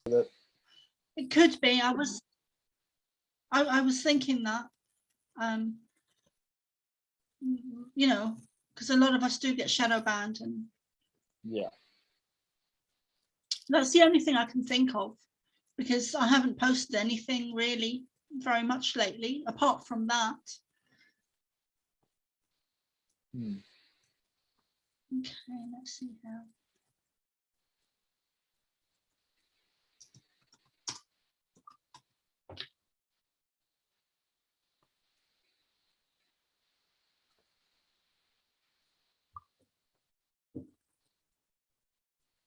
it. It could be. I was thinking that, you know, because a lot of us do get shadow banned, and Yeah. that's the only thing I can think of, because I haven't posted anything really very much lately, apart from that. Okay, let's see how.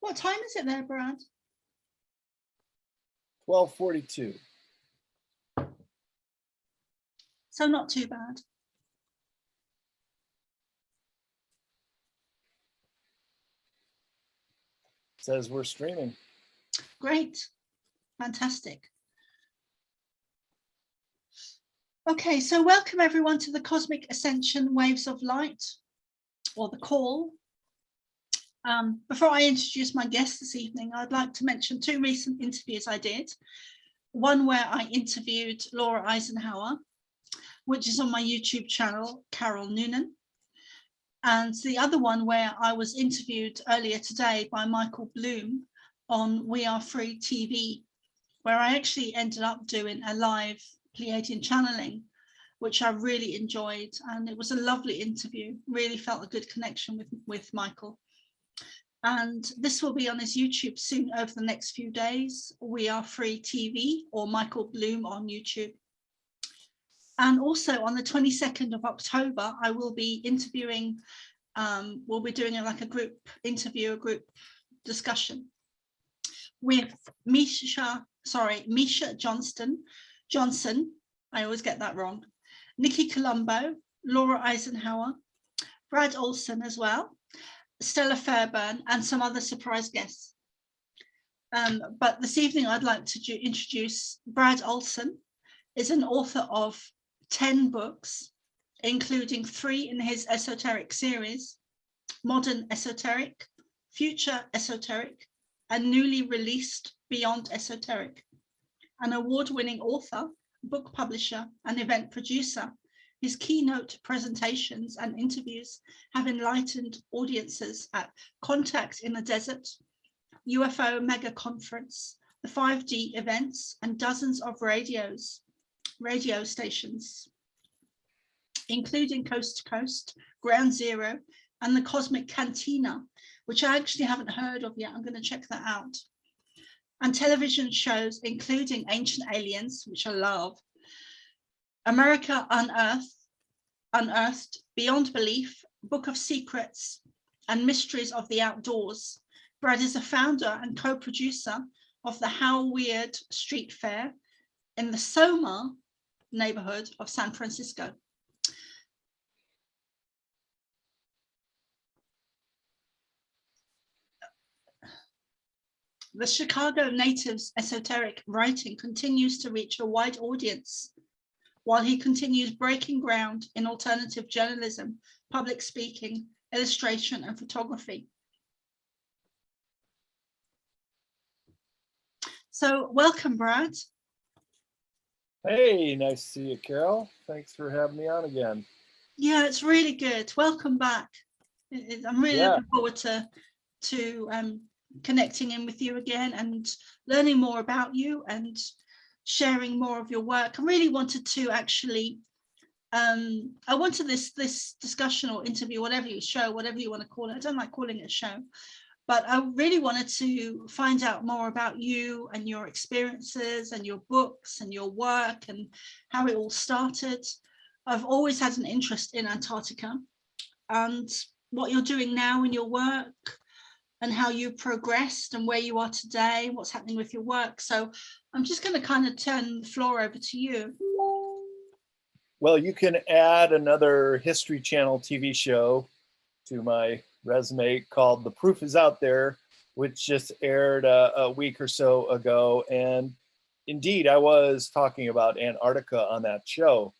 What time is it there, Brad? 12:42. So not too bad. Says we're streaming. Great. Fantastic. Okay, so welcome everyone to the Cosmic Ascension Waves of Light, or the Cawl. Before I introduce my guest this evening, I'd like to mention two recent interviews I did. One where I interviewed Laura Eisenhower, which is on my YouTube channel, Carol Noonan. And the other one where I was interviewed earlier today by Michael Bloom on We Are Free TV, where I actually ended up doing a live Pleiadian channeling, which I really enjoyed. And it was a lovely interview, really felt a good connection with Michael. And this will be on his YouTube soon over the next few days. We Are Free TV, or Michael Bloom on YouTube. And also on the 22nd of October, I will be interviewing, we'll be doing like a group interview, a group discussion with Misha Johnson, I always get that wrong, Nikki Colombo, Laura Eisenhower, Brad Olsen as well, Stella Fairburn, and some other surprise guests. But this evening I'd like to introduce Brad Olsen. Is an author of 10 books, including 3 in his esoteric series, Modern Esoteric, Future Esoteric, and newly released Beyond Esoteric. An award-winning author, book publisher, and event producer, his keynote presentations and interviews have enlightened audiences at Contact in the Desert, UFO Mega Conference, the 5D events, and dozens of radio stations, including Coast to Coast, Ground Zero, and the Cosmic Cantina, which I actually haven't heard of yet. I'm going to check that out. And television shows, including Ancient Aliens, which I love, America Unearthed, Beyond Belief, Book of Secrets, and Mysteries of the Outdoors. Brad is a founder and co-producer of the How Weird Street Fair in the Soma neighborhood of San Francisco. The Chicago native's esoteric writing continues to reach a wide audience, while he continues breaking ground in alternative journalism, public speaking, illustration, and photography. So welcome, Brad. Hey, nice to see you, Carol. Thanks for having me on again. Yeah, it's really good. Welcome back. I'm really looking forward to connecting in with you again and learning more about you and sharing more of your work. I really wanted to actually, I wanted this discussion or interview, whatever you want to call it. I don't like calling it a show, but I really wanted to find out more about you and your experiences and your books and your work and how it all started. I've always had an interest in Antarctica and what you're doing now in your work and how you progressed and where you are today, what's happening with your work. So I'm just going to kind of turn the floor over to you. Well, you can add another History Channel TV show to my resume called The Proof Is Out There, which just aired a week or so ago. And indeed, I was talking about Antarctica on that show.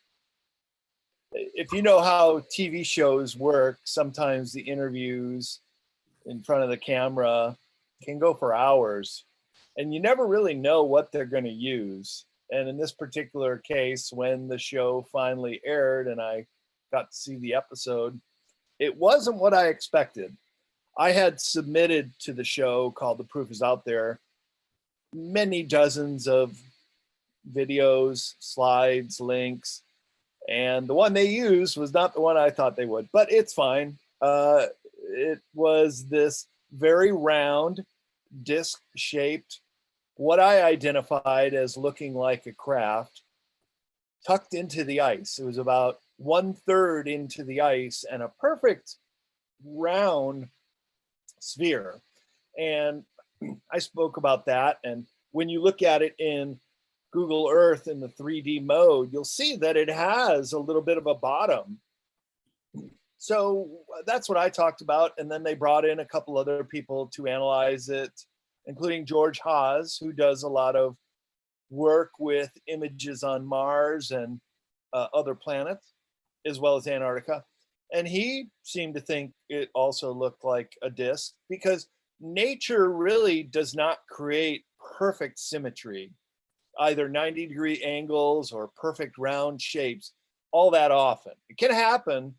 If you know how TV shows work, sometimes the interviews in front of the camera can go for hours. and you never really know what they're going to use. And in this particular case, when the show finally aired and I got to see the episode, it wasn't what I expected. I had submitted to the show called The Proof Is Out There many dozens of videos, slides, links, and the one they used was not the one I thought they would, but it's fine. It was this very round, disc-shaped, what I identified as looking like a craft, tucked into the ice. It was about 1/3 into the ice and a perfect round sphere. And I spoke about that. And when you look at it in Google Earth in the 3D mode, you'll see that it has a little bit of a bottom. So that's what I talked about. And then they brought in a couple other people to analyze it, including George Haas, who does a lot of work with images on Mars and other planets, as well as Antarctica. And he seemed to think it also looked like a disc, because nature really does not create perfect symmetry, either 90-degree angles or perfect round shapes, all that often. It can happen,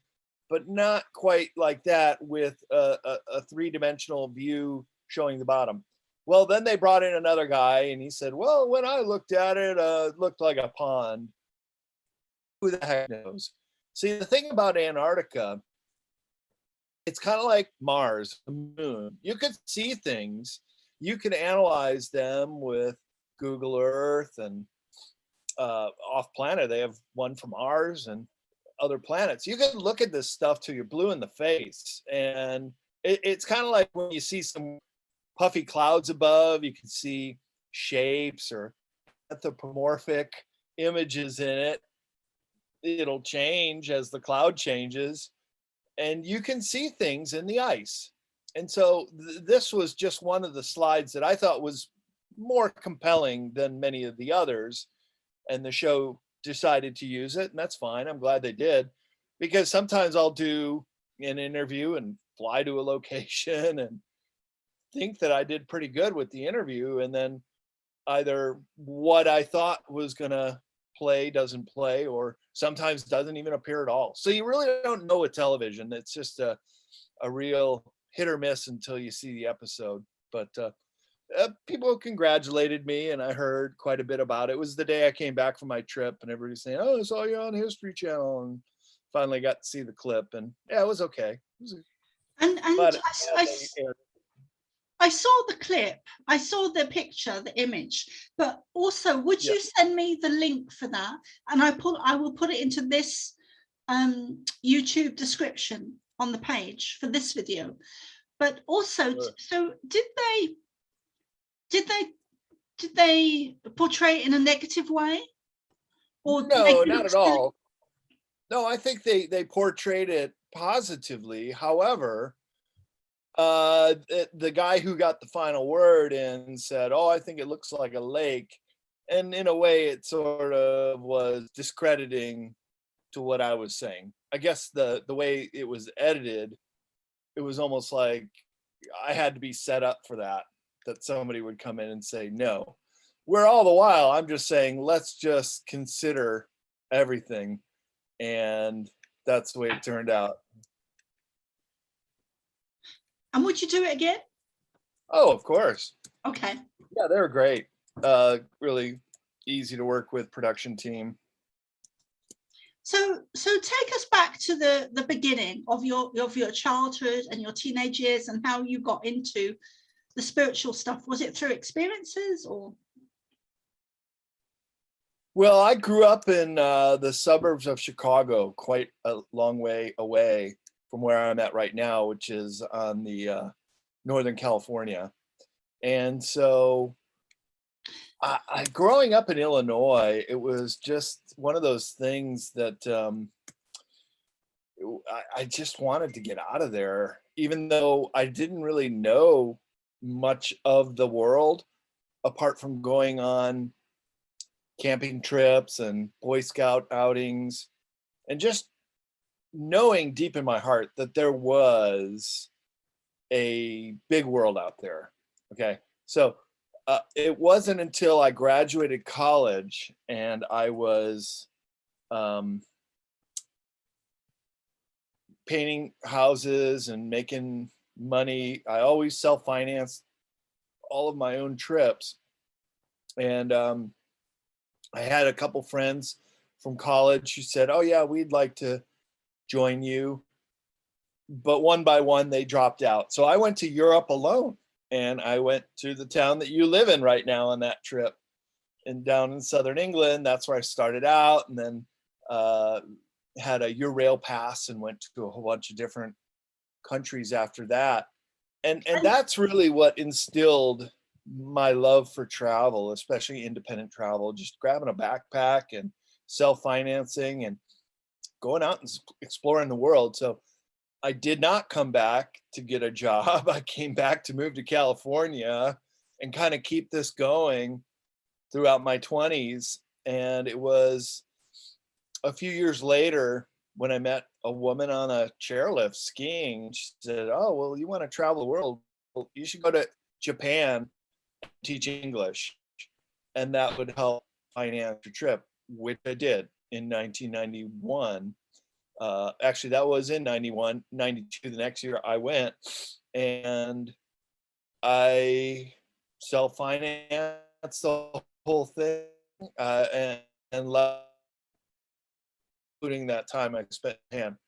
but not quite like that with a three-dimensional view showing the bottom. Well, then they brought in another guy and he said, well, when I looked at it, it looked like a pond. Who the heck knows? See, the thing about Antarctica, it's kind of like Mars, the moon. You could see things, you can analyze them with Google Earth and off planet. They have one from Mars and other planets. You can look at this stuff till you're blue in the face. And it's kind of like when you see some puffy clouds above, you can see shapes or anthropomorphic images in it. It'll change as the cloud changes, and you can see things in the ice. And so this was just one of the slides that I thought was more compelling than many of the others, and the show decided to use it, and that's fine. I'm glad they did, because sometimes I'll do an interview and fly to a location and think that I did pretty good with the interview, and then either what I thought was gonna play doesn't play, or sometimes doesn't even appear at all. So you really don't know with television. It's just a real hit or miss until you see the episode. But people congratulated me, and I heard quite a bit about it. It was the day I came back from my trip, and everybody's saying, oh, I saw you on History Channel, and finally got to see the clip, and yeah, it was okay. And But I saw the clip, I saw the picture, the image, but also would you send me the link for that? And I will put it into this YouTube description on the page for this video. But also, Sure. so did they portray it in a negative way? Or no, not at all. No, I think they portrayed it positively. However, the guy who got the final word and said, oh, I think it looks like a lake, and in a way it sort of was discrediting to what I was saying. I guess the way it was edited, it was almost like I had to be set up for that somebody would come in and say no, where all the while I'm just saying, let's just consider everything. And that's the way it turned out. And would you do it again? Oh, of course. Okay. Yeah, they were great. Really easy to work with production team. So take us back to the beginning of your childhood and your teenage years, and how you got into the spiritual stuff. Was it through experiences or? Well, I grew up in the suburbs of Chicago, quite a long way away from where I'm at right now, which is on the Northern California. And so I growing up in Illinois, it was just one of those things that I just wanted to get out of there, even though I didn't really know much of the world apart from going on camping trips and Boy Scout outings, and just knowing deep in my heart that there was a big world out there. Okay. So It wasn't until I graduated college and I was um, painting houses and making money. I always self-financed all of my own trips. And I had a couple friends from college who said, "Oh yeah, we'd like to join you." But one by one, they dropped out. So I went to Europe alone, and I went to the town that you live in right now on that trip, and down in southern England. That's where I started out, and then uh, had a Eurail pass and went to a whole bunch of different countries after that. And And that's really what instilled my love for travel, especially independent travel, just grabbing a backpack and self-financing and going out and exploring the world. So I did not come back to get a job. I came back to move to California and kind of keep this going throughout my 20s. And it was a few years later when I met a woman on a chairlift skiing. She said, "Oh, well, you want to travel the world? Well, you should go to Japan and teach English, and that would help finance your trip," which I did in 1991. Actually, that was in 91, 92. The next year I went, and I self-financed the whole thing, and loved including that time I spent in Japan.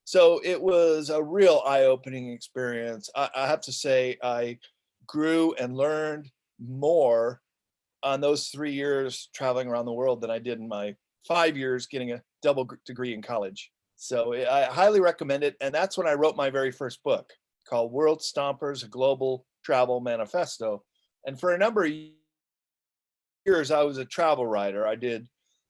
So it was a real eye-opening experience. I have to say I grew and learned more on those 3 years traveling around the world than I did in my 5 years getting a double degree in college. So I highly recommend it. And that's when I wrote my very first book called World Stompers, a Global Travel Manifesto. And for a number of years, I was a travel writer. I did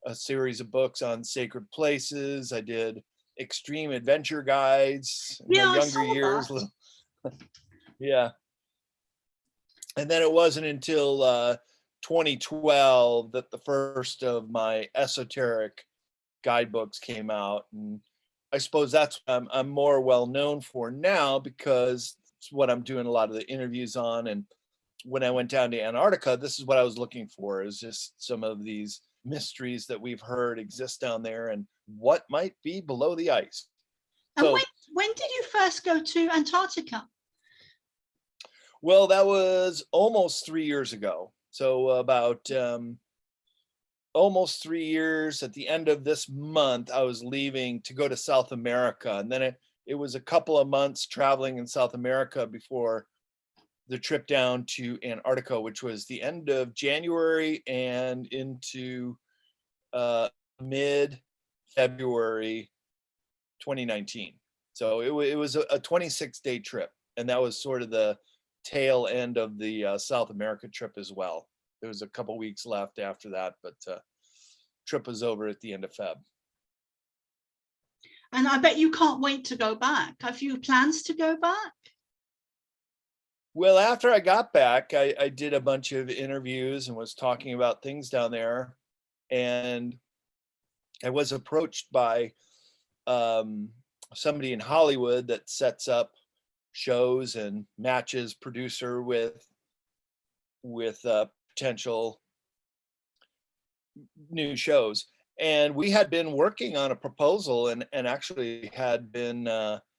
a series of books on sacred places. I did extreme adventure guides in my yeah, I younger saw years. that. Yeah. And then it wasn't until 2012 that the first of my esoteric guidebooks came out. And I suppose that's what I'm more well known for now, because it's what I'm doing a lot of the interviews on. And when I went down to Antarctica, this is what I was looking for, is just some of these mysteries that we've heard exist down there and what might be below the ice. And So, when did you first go to Antarctica? well, that was almost 3 years ago. So about almost 3 years. At the end of this month, I was leaving to go to South America. And then it was a couple of months traveling in South America before the trip down to Antarctica, which was the end of January and into mid February 2019. So it was a 26-day trip. And that was sort of the tail end of the South America trip as well. There was a couple weeks left after that, but trip was over at the end of Feb. And I bet you can't wait to go back. Have you plans to go back? Well, after I got back, I did a bunch of interviews and was talking about things down there. And I was approached by somebody in Hollywood that sets up shows and matches producer with potential new shows. And we had been working on a proposal and actually had been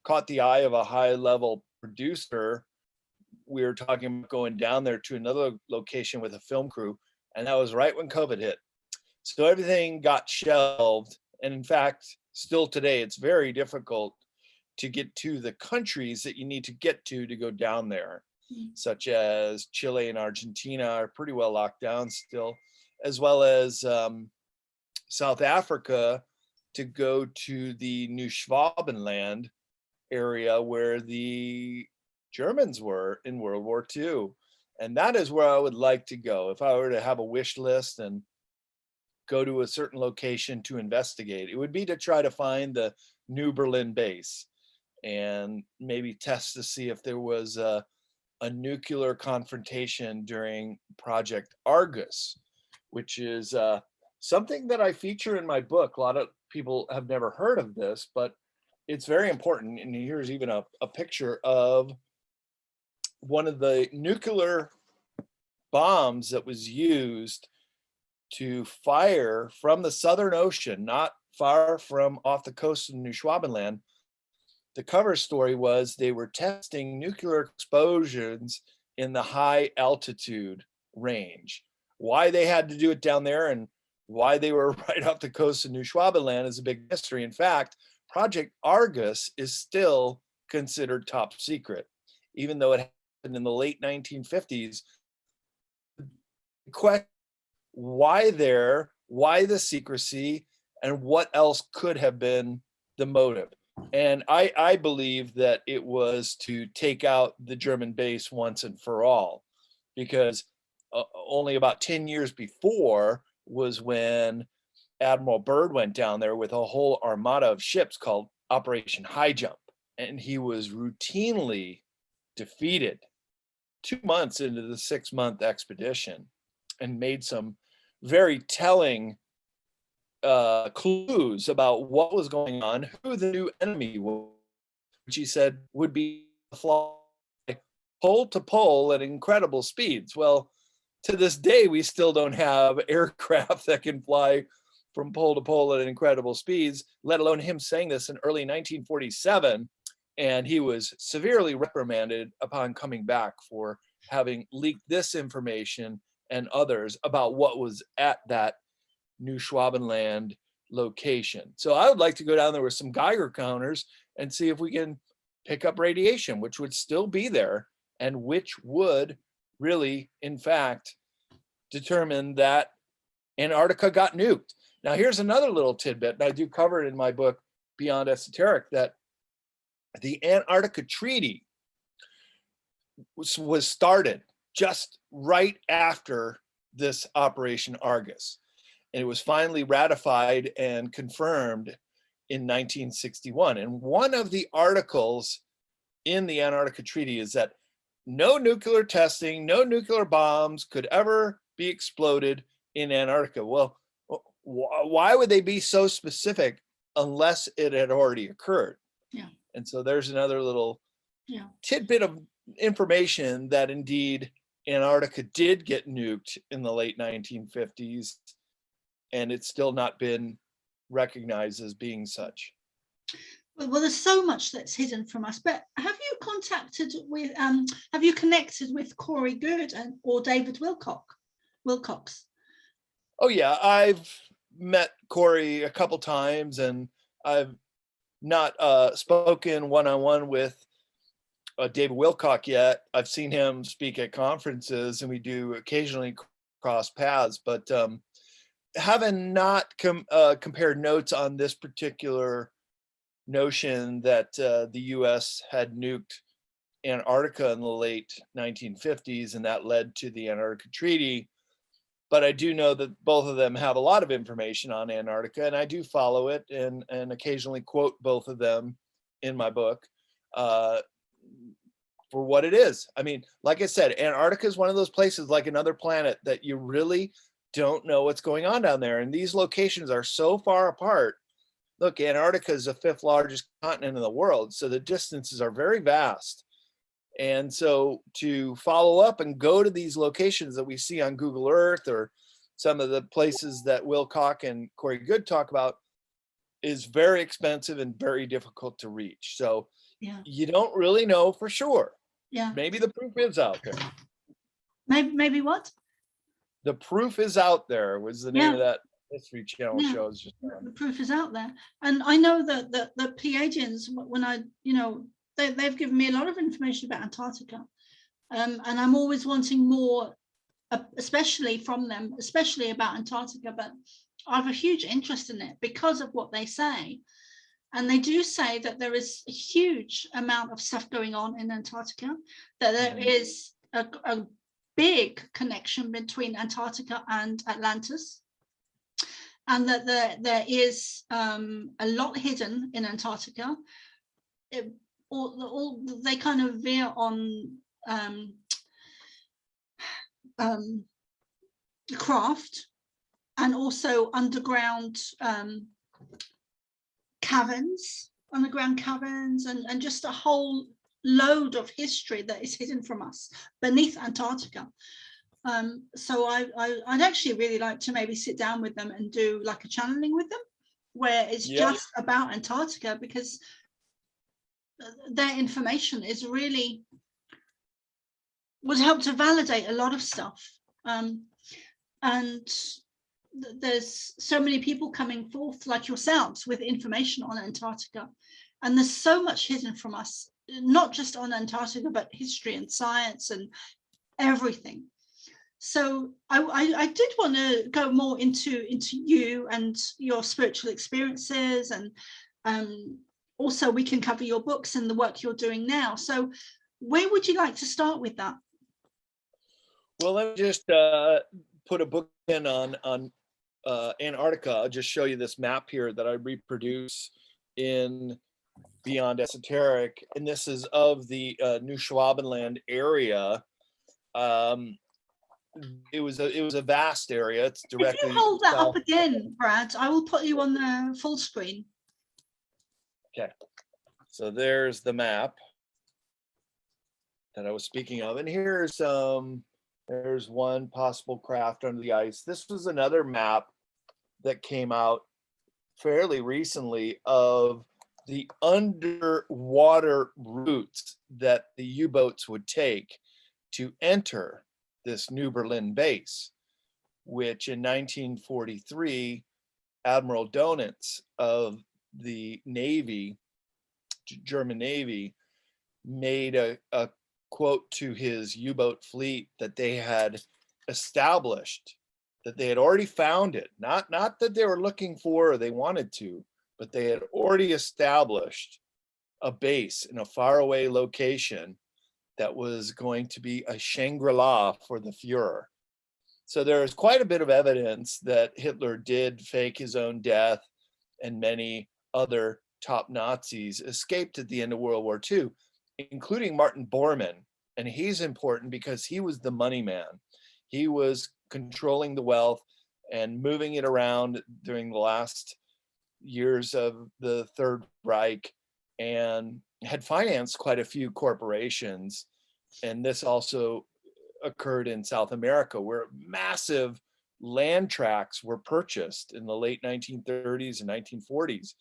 caught the eye of a high level producer. We were talking about going down there to another location with a film crew, and that was right when COVID hit. So everything got shelved. And in fact, still today, it's very difficult to get to the countries that you need to get to go down there, such as Chile and Argentina are pretty well locked down still, as well as South Africa to go to the New Schwabenland area where the Germans were in World War II. And that is where I would like to go. If I were to have a wish list and go to a certain location to investigate, it would be to try to find the New Berlin base and maybe test to see if there was a nuclear confrontation during Project Argus, which is something that I feature in my book. A lot of people have never heard of this, but it's very important. And here's even a picture of one of the nuclear bombs that was used to fire from the Southern Ocean, not far from off the coast of New Schwabenland. The cover story was they were testing nuclear explosions in the high altitude range. Why they had to do it down there and why they were right off the coast of New Schwabenland is a big mystery. In fact, Project Argus is still considered top secret, even though it happened in the late 1950s. The question, why there, why the secrecy, and what else could have been the motive? And I believe that it was to take out the German base once and for all, because only about 10 years before was when Admiral Byrd went down there with a whole armada of ships called Operation High Jump. And he was routinely defeated 2 months into the 6-month expedition and made some very telling clues about what was going on, who the new enemy was, which he said would be fly pole to pole at incredible speeds. Well, to this day, we still don't have aircraft that can fly from pole to pole at incredible speeds, let alone him saying this in early 1947. And he was severely reprimanded upon coming back for having leaked this information and others about what was at that New Schwabenland location. So I would like to go down there with some Geiger counters and see if we can pick up radiation, which would still be there and which would really, in fact, determine that Antarctica got nuked. Now, here's another little tidbit, and I do cover it in my book, Beyond Esoteric, that the Antarctica Treaty was started just right after this Operation Argus. And it was finally ratified and confirmed in 1961. And one of the articles in the Antarctica Treaty is that no nuclear testing, no nuclear bombs could ever be exploded in Antarctica. Well, why would they be so specific unless it had already occurred? Yeah. And so there's another little tidbit of information that indeed Antarctica did get nuked in the late 1950s, and it's still not been recognized as being such. Well, there's so much that's hidden from us. But have you contacted with, have you connected with Corey Good or David Wilcox? Oh yeah, I've met Corey a couple times, and I've not spoken one-on-one with David Wilcock yet. I've seen him speak at conferences, and we do occasionally cross paths, but haven't not compared notes on this particular notion that the US had nuked Antarctica in the late 1950s, and that led to the Antarctica Treaty. But I do know that both of them have a lot of information on Antarctica, and I do follow it and occasionally quote both of them in my book for what it is. I mean, like I said, Antarctica is one of those places like another planet that you really don't know what's going on down there. And these locations are so far apart. Look, Antarctica is the 5th largest continent in the world, so the distances are very vast. And so to follow up and go to these locations that we see on Google Earth or some of the places that Wilcock and Corey Good talk about is very expensive and very difficult to reach. So you don't really know for sure. Yeah. Maybe the proof is out there. Maybe what? The Proof is Out There was the name of that History Channel show. The proof is out there. And I know that the Pleiadians, when I, they've given me a lot of information about Antarctica. And I'm always wanting more, especially from them, especially about Antarctica. But I have a huge interest in it because of what they say. And they do say that there is a huge amount of stuff going on in Antarctica, that there is a big connection between Antarctica and Atlantis, and that there is a lot hidden in Antarctica. They kind of veer on craft and also underground underground caverns, and just a whole load of history that is hidden from us beneath Antarctica. So I'd actually really like to maybe sit down with them and do like a channeling with them, where it's just about Antarctica, because their information is really would help to validate a lot of stuff. And there's so many people coming forth like yourselves with information on Antarctica, and there's so much hidden from us, not just on Antarctica, but history and science and everything. So I did want to go more into you and your spiritual experiences, and also we can cover your books and the work you're doing now. So where would you like to start with that? Well, let me just put a book in on Antarctica. I'll just show you this map here that I reproduce in Beyond Esoteric, and this is of the New Schwabenland area. It was a vast area. It's directly. If you hold that up again, Brad, I will put you on the full screen. Okay, so there's the map that I was speaking of, and here's there's one possible craft under the ice. This was another map that came out fairly recently of the underwater routes that the U-boats would take to enter this New Berlin base, which in 1943, Admiral Donitz of the Navy, German Navy, made a quote to his U-boat fleet that they had established, that they had already found it, not that they were looking for or they wanted to, but they had already established a base in a faraway location that was going to be a Shangri-La for the Fuhrer. So there's quite a bit of evidence that Hitler did fake his own death, and many other top Nazis escaped at the end of World War II, including Martin Bormann. And he's important because he was the money man. He was controlling the wealth and moving it around during the last years of the Third Reich, and had financed quite a few corporations. And this also occurred in South America, where massive land tracts were purchased in the late 1930s and 1940s.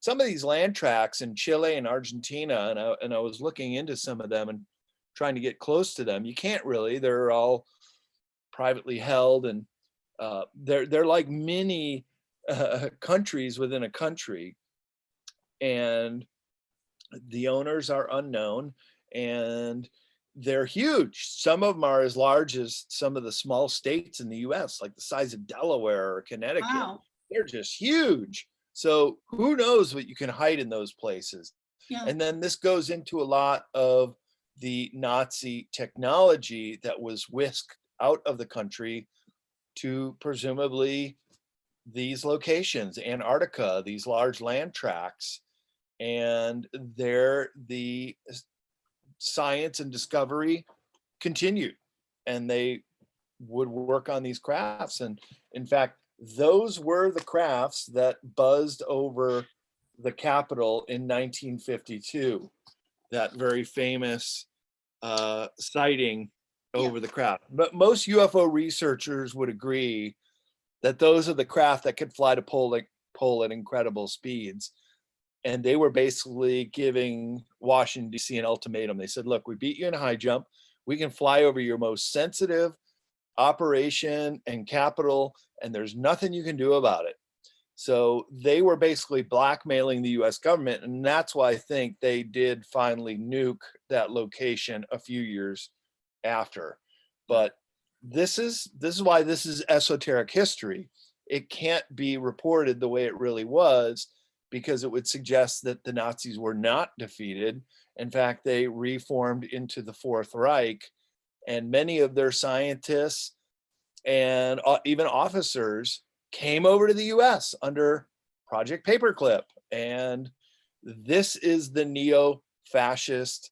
Some of these land tracts in Chile and Argentina, and I was looking into some of them and trying to get close to them. You can't really, they're all privately held, and they're like mini countries within a country, and the owners are unknown, and they're huge. Some of them are as large as some of the small states in the US, like the size of Delaware or Connecticut. Wow. They're just huge. So who knows what you can hide in those places. Yeah. And then this goes into a lot of the Nazi technology that was whisked out of the country to presumably these locations, Antarctica, these large land tracts. And there the science and discovery continued, and they would work on these crafts. And in fact, those were the crafts that buzzed over the Capitol in 1952, that very famous sighting over the craft. But most UFO researchers would agree that those are the craft that could fly to pole at incredible speeds. And they were basically giving Washington, D.C. an ultimatum. They said, look, we beat you in a high jump. We can fly over your most sensitive operation and capital, and there's nothing you can do about it. So they were basically blackmailing the US government. And that's why I think they did finally nuke that location a few years after. But this is why this is esoteric history. It can't be reported the way it really was, because it would suggest that the Nazis were not defeated. In fact, they reformed into the Fourth Reich, and many of their scientists and even officers came over to the US under Project Paperclip. And this is the neo-fascist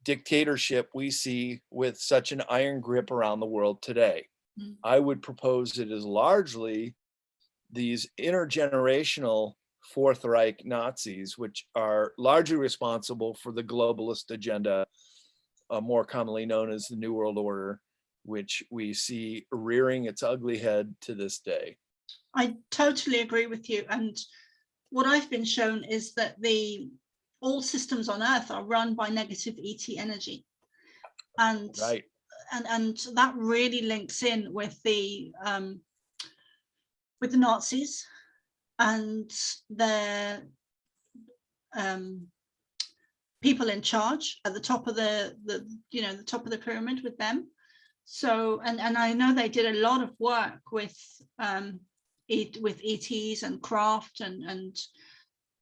dictatorship we see with such an iron grip around the world today. I would propose it is largely these intergenerational Fourth Reich Nazis, which are largely responsible for the globalist agenda, more commonly known as the New World Order, which we see rearing its ugly head to this day. I totally agree with you. And what I've been shown is that all systems on Earth are run by negative ET energy. And Right. and that really links in with the Nazis and their people in charge at the top of the top of the pyramid with them. So and I know they did a lot of work with ETs and craft and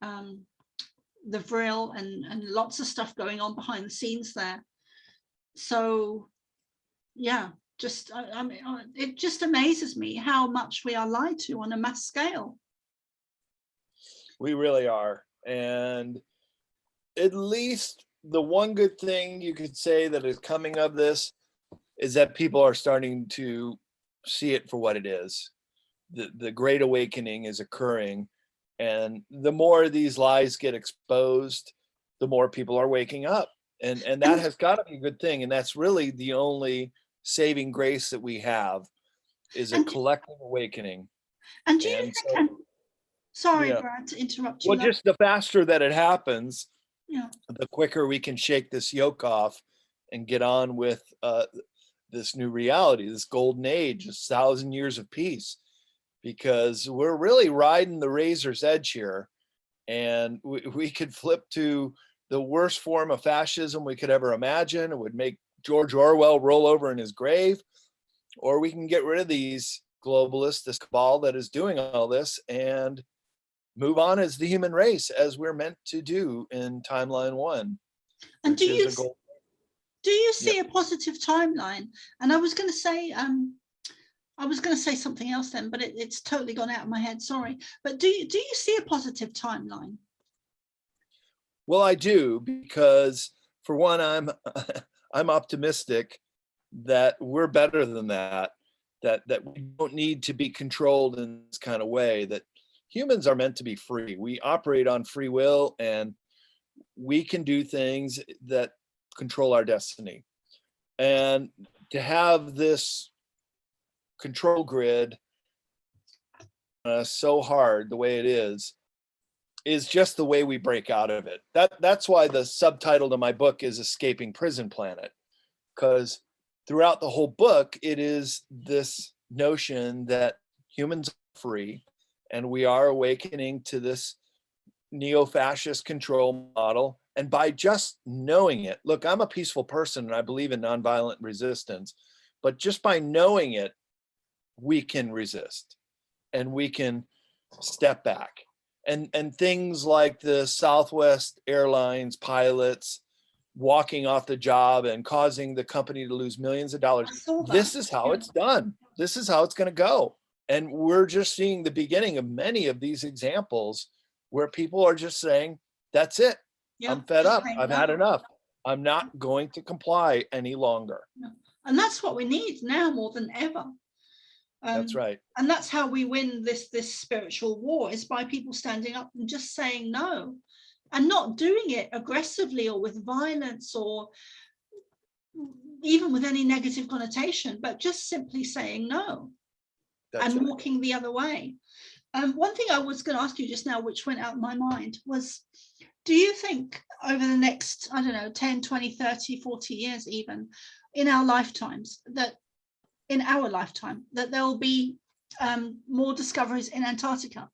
the Vril and lots of stuff going on behind the scenes there. So yeah, just I mean, it just amazes me how much we are lied to on a mass scale. We really are. And at least the one good thing you could say that is coming of this is that people are starting to see it for what it is. The Great Awakening is occurring. And the more these lies get exposed, the more people are waking up. And that has got to be a good thing. And that's really the only saving grace that we have, is a collective awakening. And do you think, so, sorry, Brad, to interrupt you. Well, just the faster that it happens, yeah, the quicker we can shake this yoke off and get on with this new reality, this golden age, this 1,000 years of peace, because we're really riding the razor's edge here. And we could flip to the worst form of fascism we could ever imagine. It would make George Orwell roll over in his grave, or we can get rid of these globalists, this cabal that is doing all this, and move on as the human race, as we're meant to do in timeline 1. And do you see a positive timeline? And I was going to say something else then, but it's totally gone out of my head. Sorry. But do you see a positive timeline? Well, I do, because for one, I'm optimistic that we're better than that we don't need to be controlled in this kind of way, that humans are meant to be free. We operate on free will, and we can do things that control our destiny. And to have this control grid so hard the way it is just the way we break out of it. That's why the subtitle to my book is Escaping Prison Planet, because throughout the whole book, it is this notion that humans are free, and we are awakening to this neo-fascist control model. And by just knowing it, look, I'm a peaceful person and I believe in nonviolent resistance, but just by knowing it, we can resist and we can step back. And things like the Southwest Airlines pilots walking off the job and causing the company to lose millions of dollars. This is how it's done. This is how it's going to go. And we're just seeing the beginning of many of these examples where people are just saying, that's it. Yeah, I'm fed up. I've had enough. I'm not going to comply any longer. And that's what we need now more than ever. That's right. And that's how we win this spiritual war, is by people standing up and just saying no, and not doing it aggressively or with violence or even with any negative connotation, but just simply saying no. That's and right. Walking the other way. One thing I was going to ask you just now, which went out of my mind, was, do you think over the next, I don't know, 10, 20, 30, 40 years even, in our lifetime, that there will be more discoveries in Antarctica?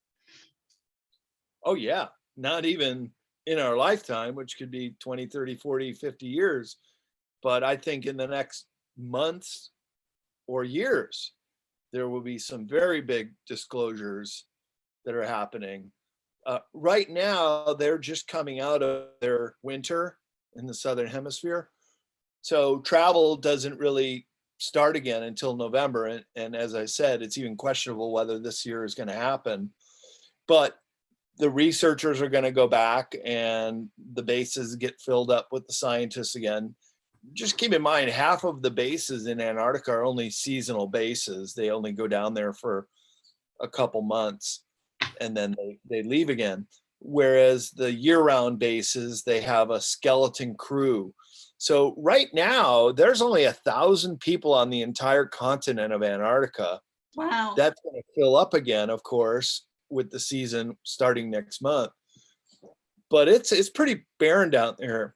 Oh, yeah. Not even in our lifetime, which could be 20, 30, 40, 50 years. But I think in the next months or years, there will be some very big disclosures that are happening. Right now, they're just coming out of their winter in the Southern Hemisphere. So travel doesn't really start again until November. And as I said, it's even questionable whether this year is going to happen. But the researchers are going to go back and the bases get filled up with the scientists again. Just keep in mind, half of the bases in Antarctica are only seasonal bases. They only go down there for a couple months and then they leave again. Whereas the year-round bases, they have a skeleton crew. So right now, there's only 1,000 people on the entire continent of Antarctica. Wow. That's going to fill up again, of course, with the season starting next month. But it's pretty barren down there.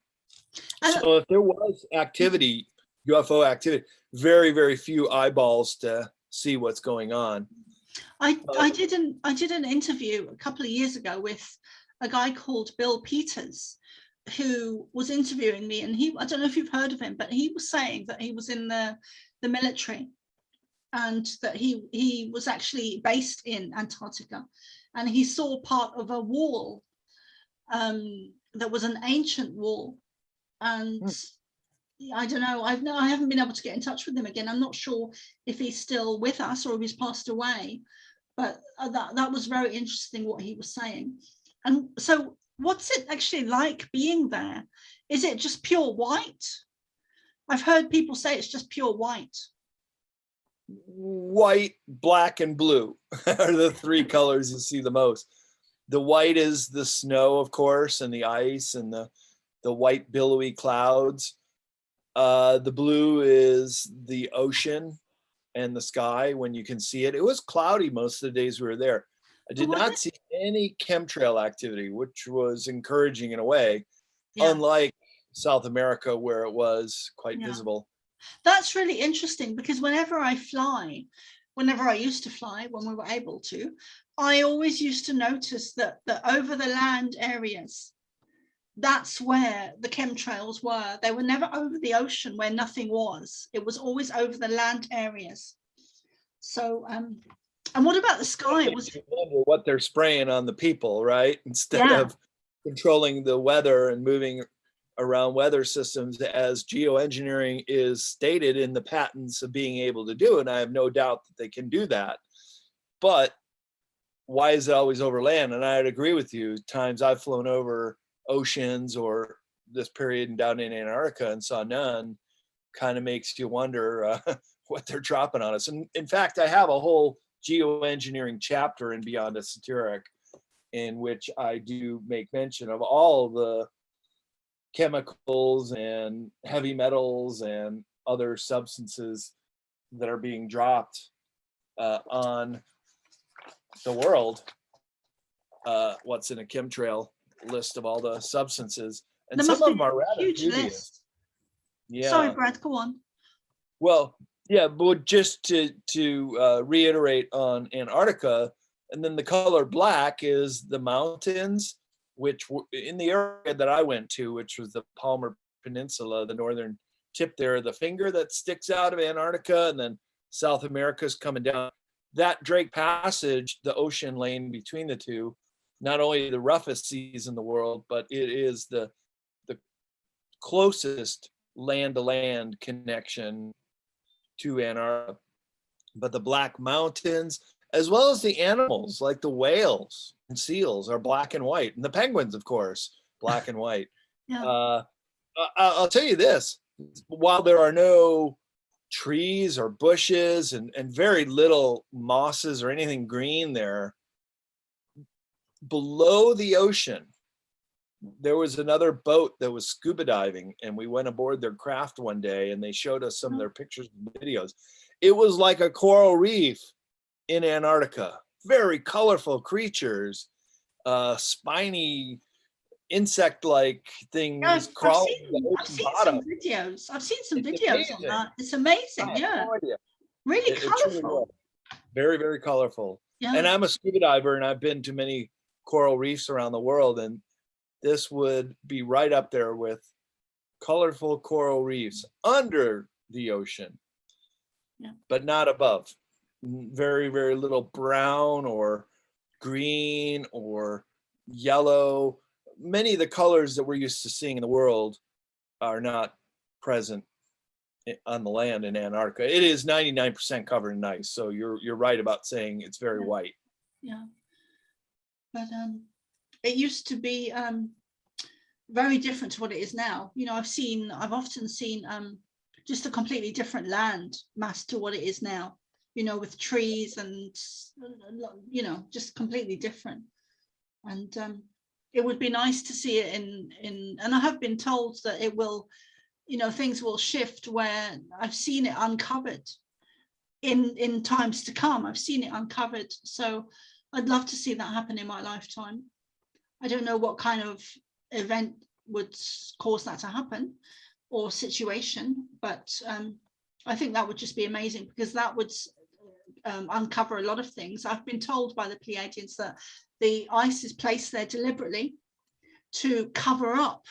So if there was activity, UFO activity, very, very few eyeballs to see what's going on. I did an interview a couple of years ago with a guy called Bill Peters, who was interviewing me, and I don't know if you've heard of him, but he was saying that he was in the military, and that he was actually based in Antarctica, and he saw part of a wall that was an ancient wall, and I don't know, I haven't been able to get in touch with him again. I'm not sure if he's still with us or if he's passed away, but that was very interesting what he was saying. And so what's it actually like being there? Is it just pure white? I've heard people say it's just pure white. White, black, and blue are the three colors you see the most. The white is the snow, of course, and the ice and the white billowy clouds. The blue is the ocean and the sky when you can see it. It was cloudy most of the days we were there. I did not see any chemtrail activity, which was encouraging in a way, unlike South America where it was quite visible. That's really interesting, because whenever I used to fly, when we were able to, I always used to notice that over the land areas, that's where the chemtrails were. They were never over the ocean where nothing was. It was always over the land areas. So, and what about the sky? You wonder what they're spraying on the people, right? Instead of controlling the weather and moving around weather systems, as geoengineering is stated in the patents of being able to do. And I have no doubt that they can do that. But why is it always over land? And I'd agree with you. Times I've flown over oceans or this period down in Antarctica and saw none, kind of makes you wonder what they're dropping on us. And in fact, I have a whole geoengineering chapter in Beyond Esoteric, in which I do make mention of all the chemicals and heavy metals and other substances that are being dropped on the world. What's in a chemtrail list of all the substances, and some of them are rather dubious. Sorry, Brad, go on. Well, yeah, but just to reiterate on Antarctica, and then the color black is the mountains, which in the area that I went to, which was the Palmer Peninsula, the northern tip there, the finger that sticks out of Antarctica, and then South America's coming down. That Drake Passage, the ocean lane between the two, not only the roughest seas in the world, but it is the closest land-to-land connection to Antarctica. But the Black Mountains, as well as the animals like the whales and seals, are black and white, and the penguins, of course, black and white. I'll tell you this: while there are no trees or bushes and very little mosses or anything green there, below the ocean, there was another boat that was scuba diving, and we went aboard their craft one day, and they showed us some of their pictures and videos. It was like a coral reef in Antarctica. Very colorful creatures, spiny insect-like things crawling on the ocean bottom. I've seen some videos on that. It's amazing. Really colorful. Very, very colorful. And I'm a scuba diver, and I've been to many coral reefs around the world, and this would be right up there with colorful coral reefs under the ocean, but not above. Very, very little brown or green or yellow. Many of the colors that we're used to seeing in the world are not present on the land in Antarctica. It is 99% covered in ice, so you're right about saying it's very white. But it used to be very different to what it is now. You know, I've often seen just a completely different land mass to what it is now, you know, with trees and, you know, just completely different. And it would be nice to see it in, and I have been told that it will things will shift, where I've seen it uncovered in times to come. I've seen it uncovered. So I'd love to see that happen in my lifetime. I don't know what kind of event would cause that to happen, or situation, but I think that would just be amazing, because that would uncover a lot of things. I've been told by the Pleiadians that the ice is placed there deliberately to cover up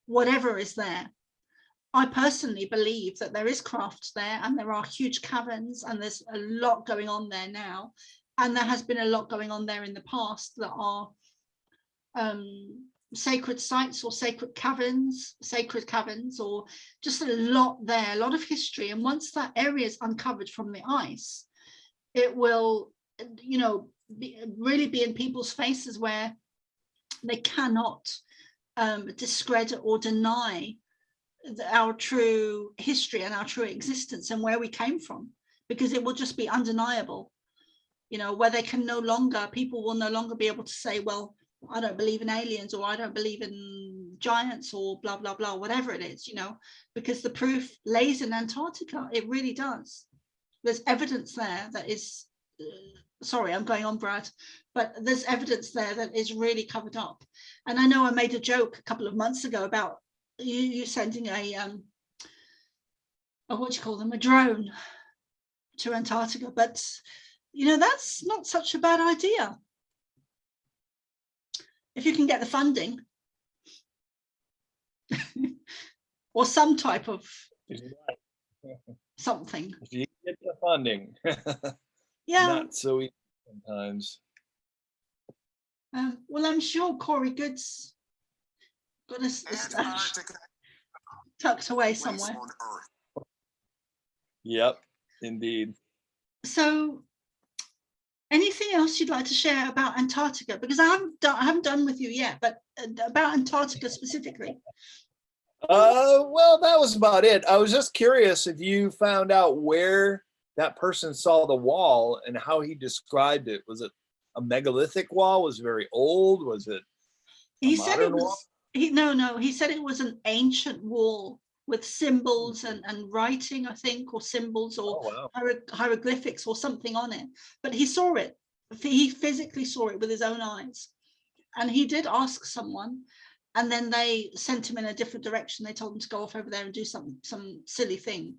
whatever is there. I personally believe that there is craft there, and there are huge caverns, and there's a lot going on there now, and there has been a lot going on there in the past that are sacred sites or sacred caverns, or just a lot there, a lot of history. And once that area is uncovered from the ice, it will, really be in people's faces, where they cannot discredit or deny our true history and our true existence and where we came from, because it will just be undeniable, where they can people will no longer be able to say, well, I don't believe in aliens, or I don't believe in giants, or blah, blah, blah, whatever it is, because the proof lays in Antarctica. It really does. There's evidence there that is, sorry, I'm going on, Brad, but there's evidence there that is really covered up. And I know I made a joke a couple of months ago about you sending a what do you call them, a drone to Antarctica, but that's not such a bad idea if you can get the funding or some type of something. If you get the funding. Yeah. Not so easy sometimes. Well, I'm sure Corey Good's got a stash tucked away somewhere. Yep, indeed. So, anything else you'd like to share about Antarctica? Because I haven't done with you yet, but about Antarctica specifically. Well, that was about it. I was just curious if you found out where that person saw the wall and how he described it. Was it a megalithic wall? Was it very old? Was it He said it was wall? He said it was an ancient wall with symbols and writing, I think, or symbols, or hieroglyphics or something on it. But he saw it. He physically saw it with his own eyes. And he did ask someone, and then they sent him in a different direction. They told him to go off over there and do some silly thing,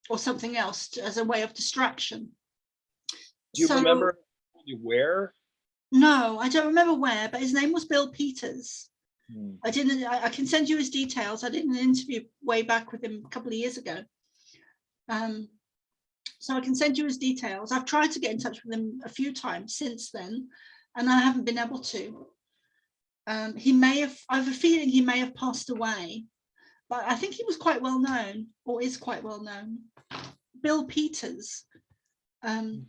or something else as a way of distraction. Do you remember where? No, I don't remember where, but his name was Bill Peters. I can send you his details. I did an interview way back with him a couple of years ago. So I can send you his details. I've tried to get in touch with him a few times since then, and I haven't been able to. I have a feeling he may have passed away, but I think he was quite well known, or is quite well known. Bill Peters. I'll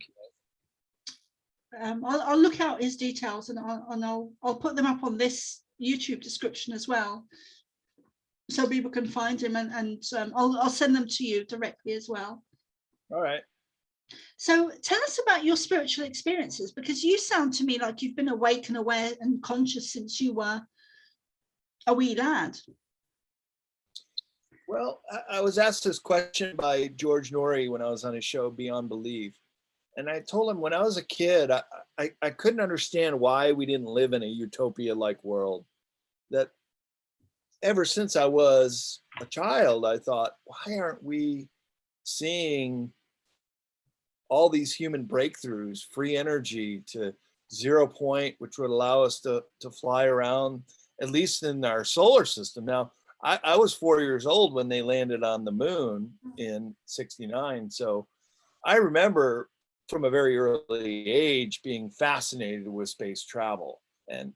look out his details, and I'll put them up on this YouTube description as well, so people can find him, and I'll send them to you directly as well. All right. So tell us about your spiritual experiences, because you sound to me like you've been awake and aware and conscious since you were a wee lad. Well, I was asked this question by George Norrie when I was on his show Beyond Belief. And I told him when I was a kid, I couldn't understand why we didn't live in a utopia-like world. That ever since I was a child, I thought, why aren't we seeing all these human breakthroughs, free energy to 0 point, which would allow us to fly around, at least in our solar system. Now, I was 4 years old when they landed on the moon in '69. So I remember from a very early age being fascinated with space travel, and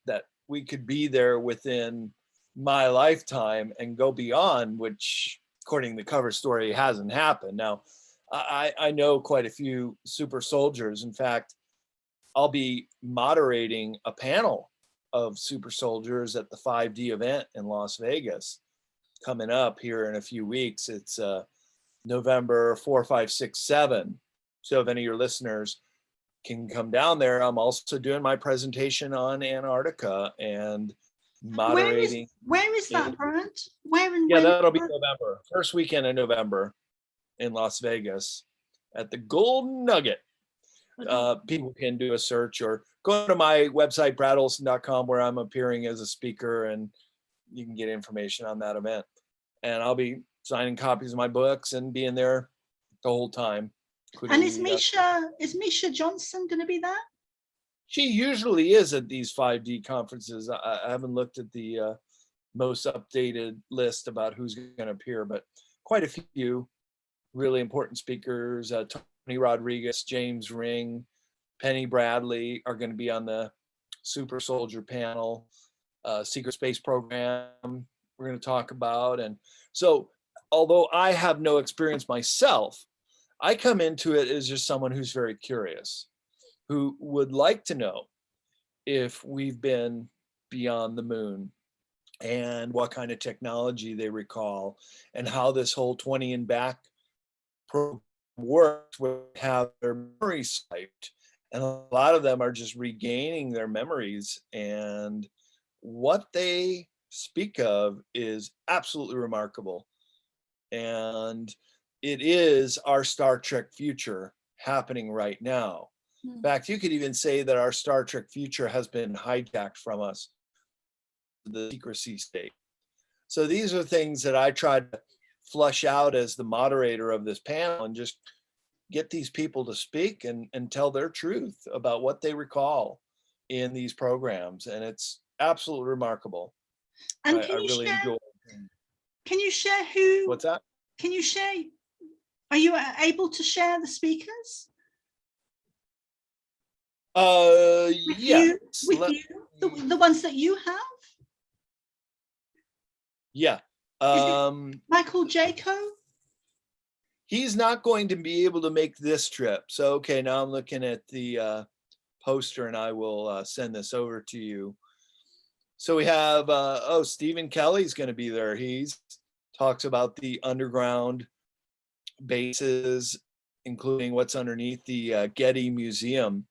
that we could be there within my lifetime and go beyond, which according to the cover story hasn't happened. Now, I know quite a few super soldiers. In fact, I'll be moderating a panel of super soldiers at the 5D event in Las Vegas coming up here in a few weeks. It's November 4, 5, 6, 7. So if any of your listeners can come down there, I'm also doing my presentation on Antarctica, and moderating. Where is that, Brad? Where and Yeah, when? that'll be November, first weekend in November in Las Vegas at the Golden Nugget. People can do a search or go to my website, bradolsen.com, where I'm appearing as a speaker, and you can get information on that event. And I'll be signing copies of my books and being there the whole time. And is Misha Johnson going to be there? She usually is at these 5D conferences. I haven't looked at the most updated list about who's going to appear, but quite a few really important speakers. Tony Rodriguez, James Ring, Penny Bradley are going to be on the Super Soldier panel. Secret Space Program we're going to talk about. And so, although I have no experience myself, I come into it as just someone who's very curious, who would like to know if we've been beyond the moon and what kind of technology they recall and how this whole 20 and back program works, would have their memories swiped. And a lot of them are just regaining their memories, and what they speak of is absolutely remarkable. And it is our Star Trek future happening right now. In fact, you could even say that our Star Trek future has been hijacked from us, the secrecy state. So these are things that I try to flush out as the moderator of this panel, and just get these people to speak and tell their truth about what they recall in these programs. And it's absolutely remarkable. And I really enjoy. Can you share who? What's that? Can you share? Are you able to share the speakers? Yeah. The ones that you have? Yeah. Michael Jaco? He's not going to be able to make this trip. So, okay, now I'm looking at the poster, and I will send this over to you. So we have, Stephen Kelly's going to be there. He's talks about the underground bases, including what's underneath the Getty Museum.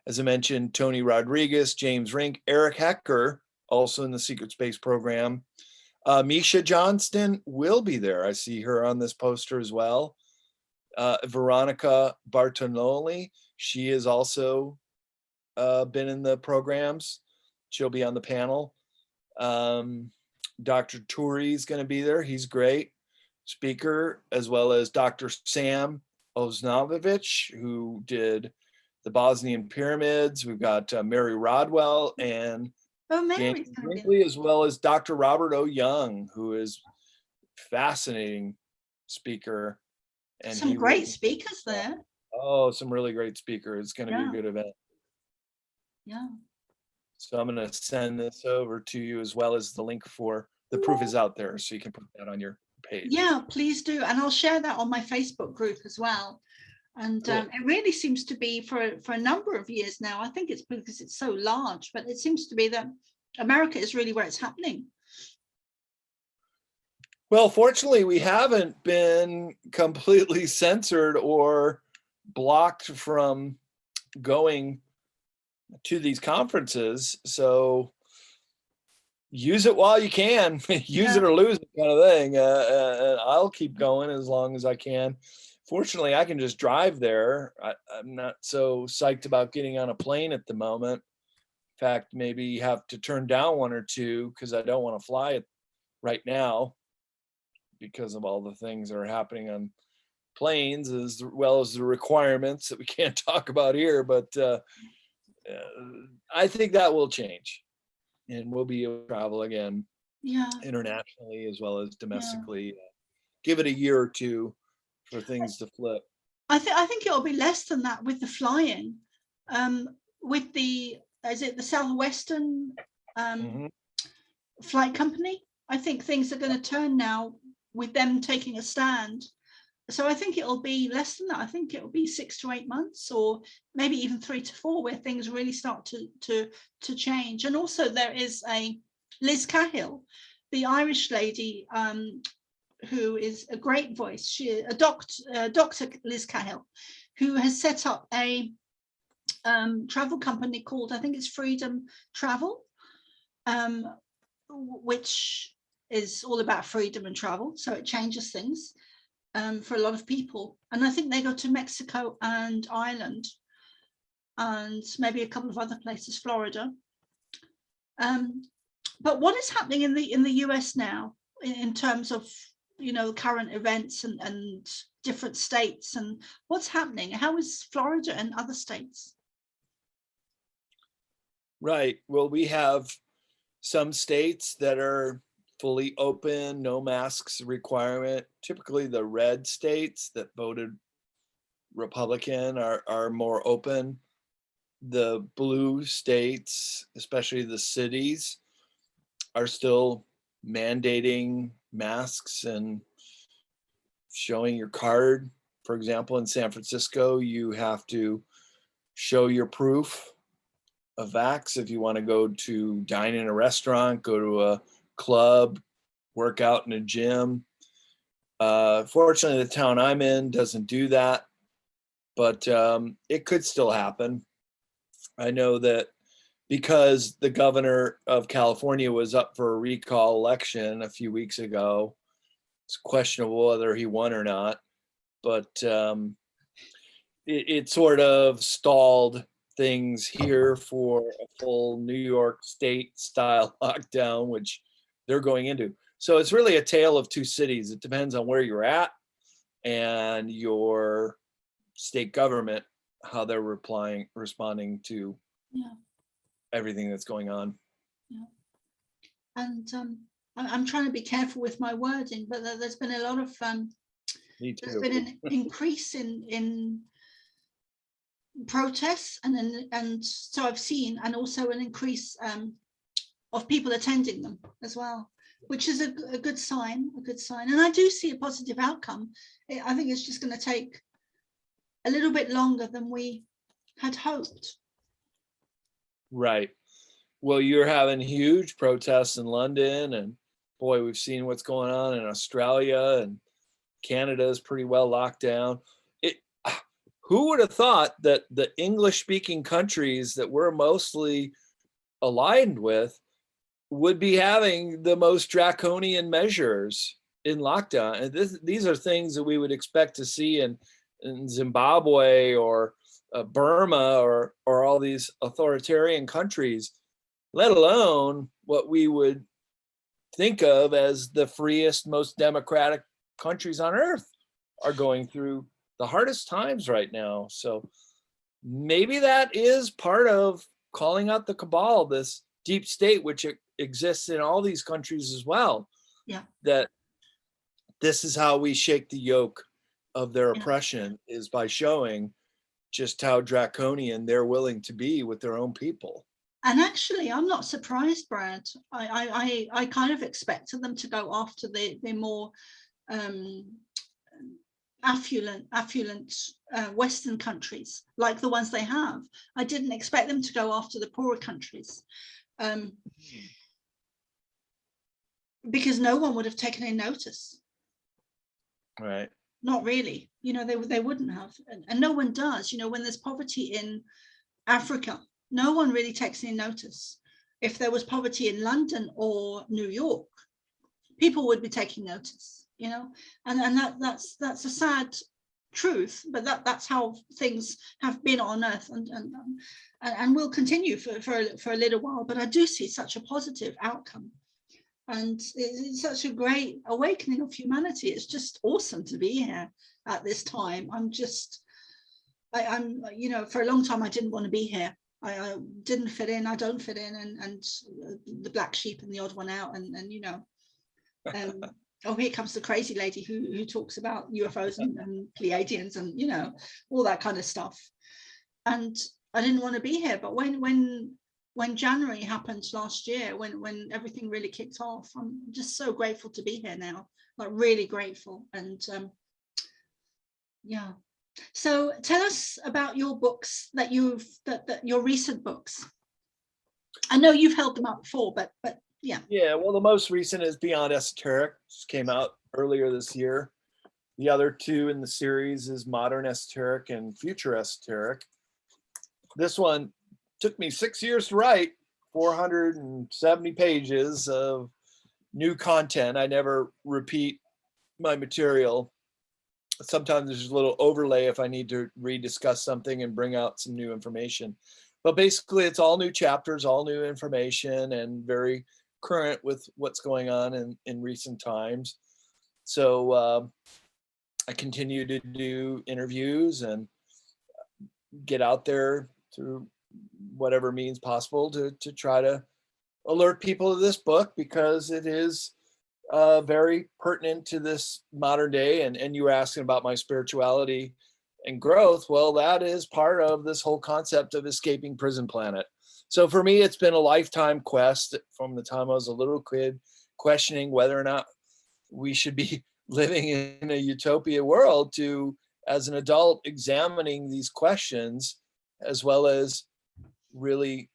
As I mentioned, Tony Rodriguez, James Rink, Eric Hecker, also in the Secret Space Program. Misha Johnston will be there. I see her on this poster as well. Veronica Bartoloni, she has also been in the programs. She'll be on the panel. Dr. Turi is going to be there. He's great speaker, as well as Dr. Sam Osnanovich, who did the Bosnian pyramids. We've got Mary Rodwell and James Brinkley, as well as Dr. Robert O. Young, who is fascinating speaker. And some great speakers there. Oh, some really great speakers. It's going to be a good event. Yeah. So I'm going to send this over to you, as well as the link for the proof is out there, so you can put that on your page. Yeah, please do. And I'll share that on my Facebook group as well. And cool. It really seems to be for a number of years now. I think it's because it's so large, but it seems to be that America is really where it's happening. Well, fortunately, we haven't been completely censored or blocked from going to these conferences. So use it while you can. Use it or lose it, kind of thing. And I'll keep going as long as I can. Fortunately, I can just drive there. I'm not so psyched about getting on a plane at the moment. In fact, maybe have to turn down one or two because I don't want to fly it right now because of all the things that are happening on planes, as well as the requirements that we can't talk about here. But I think that will change, and we'll be able to travel again, internationally as well as domestically. Give it a year or two for things to flip. I think it'll be less than that with the flying. With the Southwestern flight company, I think things are going to turn now with them taking a stand. So I think it'll be less than that. I think it'll be 6 to 8 months, or maybe even 3 to 4, where things really start to change. And also there is a Liz Cahill, the Irish lady, who is a great voice. She Dr. Liz Cahill, who has set up a travel company called, I think it's Freedom Travel. which is all about freedom and travel. So it changes things for a lot of people. And I think they go to Mexico and Ireland and maybe a couple of other places, Florida. But what is happening in the US now in terms of, you know, current events and different states, and what's happening? How is Florida and other states? Right. Well, we have some states that are fully open, no masks requirement. Typically the red states that voted Republican are more open. The blue states, especially the cities, are still mandating masks and showing your card. For example, in San Francisco, you have to show your proof of vax if you want to go to dine in a restaurant, go to a club, work out in a gym. Fortunately, the town I'm in doesn't do that, but it could still happen. I know that because the governor of California was up for a recall election a few weeks ago, it's questionable whether he won or not, but it sort of stalled things here for a full New York State style lockdown, which they're going into. So it's really a tale of two cities. It depends on where you're at and your state government, how they're responding to everything that's going on. Yeah. And I'm trying to be careful with my wording, but there's been a lot of Me too. there's been an increase in protests, and so I've seen, and also an increase of people attending them as well, which is a good sign, and I do see a positive outcome. I think it's just going to take a little bit longer than we had hoped. Right. Well, you're having huge protests in London, and boy, we've seen what's going on in Australia, and Canada is pretty well locked down. Who would have thought that the English-speaking countries that we're mostly aligned with would be having the most draconian measures in lockdown? And these are things that we would expect to see in Zimbabwe or Burma or all these authoritarian countries, let alone what we would think of as the freest, most democratic countries on earth are going through the hardest times right now. So maybe that is part of calling out the cabal, this deep state, which exists in all these countries as well. Yeah. That this is how we shake the yoke of their oppression, is by showing just how draconian they're willing to be with their own people. And actually, I'm not surprised, Brad. I kind of expected them to go after the more affluent Western countries, like the ones they have. I didn't expect them to go after the poorer countries, because no one would have taken any notice. Right. Not really. You know, they wouldn't have, and no one does. You know, when there's poverty in Africa, no one really takes any notice. If there was poverty in London or New York, people would be taking notice, you know, and that's a sad truth, but that's how things have been on earth, and will continue for a little while. But I do see such a positive outcome, and it's such a great awakening of humanity. It's just awesome to be here at this time. I'm you know, for a long time I didn't want to be here. I didn't fit in. I don't fit in, and the black sheep and the odd one out, and you know, oh, here comes the crazy lady who talks about UFOs and Pleiadians and, you know, all that kind of stuff. And I didn't want to be here. But when January happened last year, when everything really kicked off, I'm just so grateful to be here now, like really grateful. And yeah. So tell us about your books that your recent books. I know you've held them up before, but yeah. Yeah, well, the most recent is Beyond Esoteric, just came out earlier this year. The other two in the series is Modern Esoteric and Future Esoteric. This one took me 6 years to write, 470 pages of new content. I never repeat my material. Sometimes there's a little overlay if I need to rediscuss something and bring out some new information. But basically, it's all new chapters, all new information, and very current with what's going on in recent times. So I continue to do interviews and get out there through whatever means possible to try to alert people to this book, because it is very pertinent to this modern day. And you were asking about my spirituality and growth. Well, that is part of this whole concept of escaping prison planet. So for me, it's been a lifetime quest from the time I was a little kid, questioning whether or not we should be living in a utopia world, to, as an adult, examining these questions, as well as really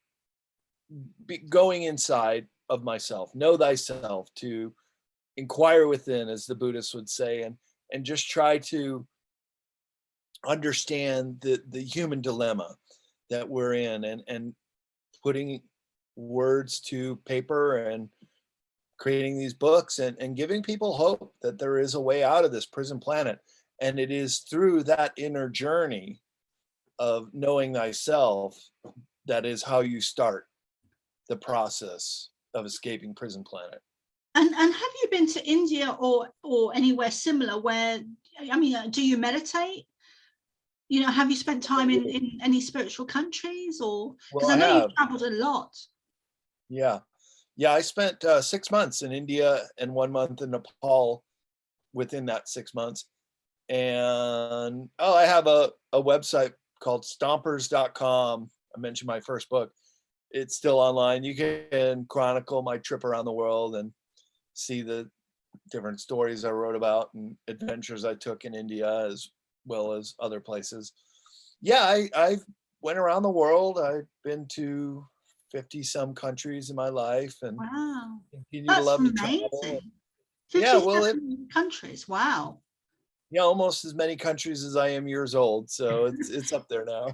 going inside of myself, know thyself, to inquire within, as the Buddhists would say, and just try to understand the human dilemma that we're in, and putting words to paper and creating these books, and giving people hope that there is a way out of this prison planet. And it is through that inner journey of knowing thyself that is how you start the process of escaping prison planet. And have you been to India or anywhere similar where, I mean, do you meditate? You know, have you spent time in any spiritual countries, or because Well, I I know have. you've traveled a lot. Yeah. I spent 6 months in India and 1 month in Nepal within that 6 months. And I have a website called stompers.com. I mentioned my first book. It's still online. You can chronicle my trip around the world and see the different stories I wrote about and adventures I took in India, as well as other places. Yeah, I went around the world. I've been to 50 some countries in my life, and Wow, continue to that's love to travel. amazing. Yeah, well, 57 countries. Wow. yeah, almost as many countries as I am years old, so it's up there now.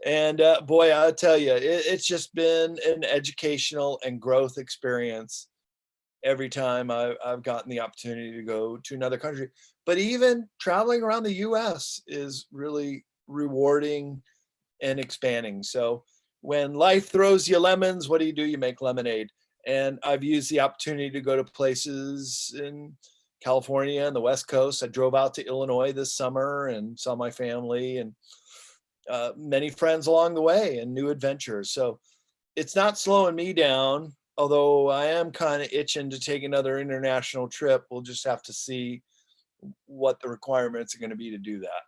And boy, I tell you, it's just been an educational and growth experience every time I've gotten the opportunity to go to another country. But even traveling around the US is really rewarding and expanding. So when life throws you lemons, what do? You make lemonade. And I've used the opportunity to go to places in California and the West Coast. I drove out to Illinois this summer and saw my family, and many friends along the way, and new adventures. So it's not slowing me down, although I am kind of itching to take another international trip. We'll just have to see what the requirements are going to be to do that.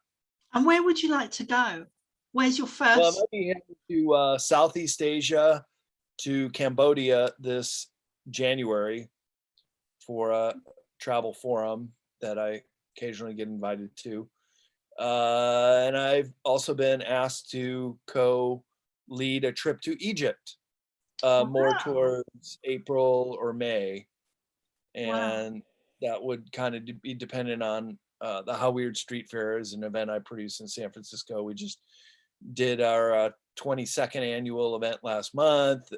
And where would you like to go? Where's your Well, I first? might be heading to Southeast Asia, to Cambodia this January for a travel forum that I occasionally get invited to. And I've also been asked to co-lead a trip to Egypt, more Wow. towards April or May. Wow. And that would kind of be dependent on the How Weird Street Fair is an event I produce in San Francisco. We just did our 22nd annual event last month,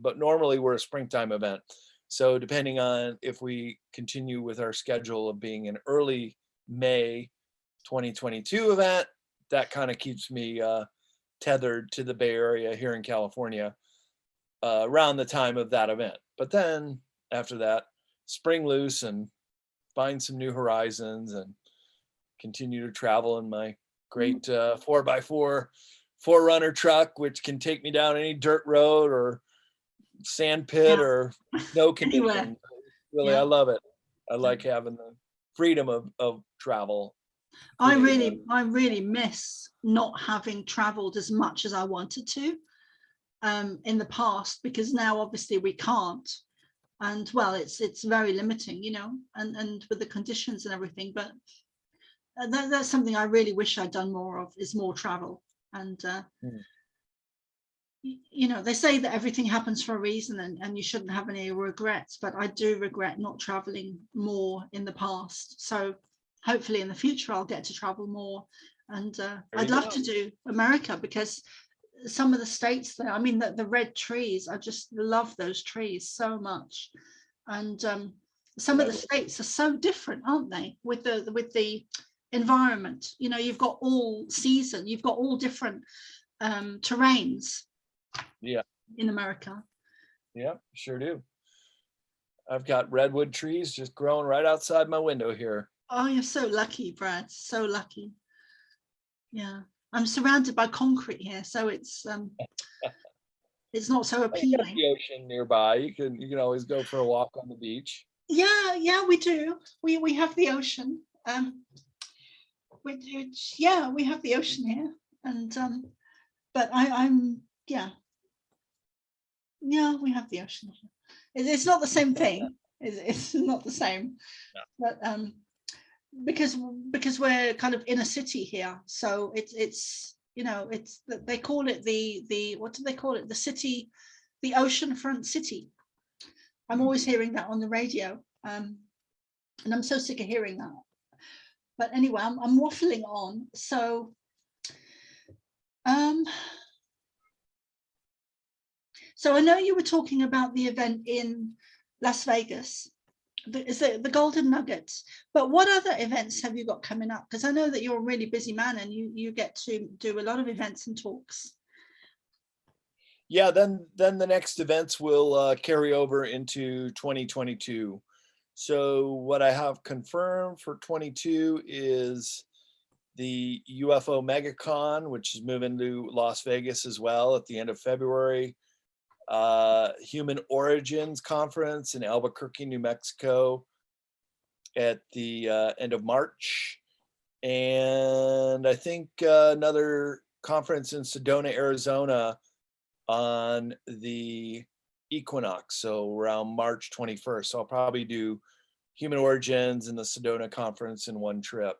but normally we're a springtime event. So depending on if we continue with our schedule of being an early May 2022 event, that kind of keeps me tethered to the Bay Area here in California around the time of that event. But then after that, spring loose and find some new horizons, and continue to travel in my great 4x4 4Runner truck, which can take me down any dirt road or sand pit or snow condition. Really, I love it. I like having the freedom of travel. I really miss not having traveled as much as I wanted to in the past, because now obviously we can't. And well, it's very limiting, you know, and with the conditions and everything. But that's something I really wish I'd done more of, is more travel. And you know, they say that everything happens for a reason, and you shouldn't have any regrets, but I do regret not traveling more in the past. So hopefully in the future I'll get to travel more. And I'd love to do America, because some of the states there. I mean, the red trees, I just love those trees so much. And some of the states are so different, aren't they, with the environment? You know, you've got all season, you've got all different terrains. Yeah. In America. Yeah, sure do. I've got redwood trees just growing right outside my window here. Oh, you're so lucky, Brad. So lucky. Yeah, I'm surrounded by concrete here, so it's not so appealing. The ocean nearby. You can always go for a walk on the beach. Yeah, we do. We have the ocean. We have the ocean here, and but I'm yeah, we have the ocean here. It's not the same thing. It's not the same, no. But because we're kind of in a city here, so it's you know, it's they call it the what do they call it, the city, the oceanfront city. I'm always hearing that on the radio, and I'm so sick of hearing that. But anyway, I'm waffling on. So so I know you were talking about the event in Las Vegas. Is it the Golden Nuggets? But what other events have you got coming up? Because I know that you're a really busy man and you get to do a lot of events and talks. Yeah, then the next events will carry over into 2022. So what I have confirmed for 22 is the UFO MegaCon, which is moving to Las Vegas as well at the end of February. Human Origins Conference in Albuquerque, New Mexico at the end of March. And I think another conference in Sedona, Arizona on the equinox, so around March 21st. So I'll probably do Human Origins and the Sedona conference in one trip.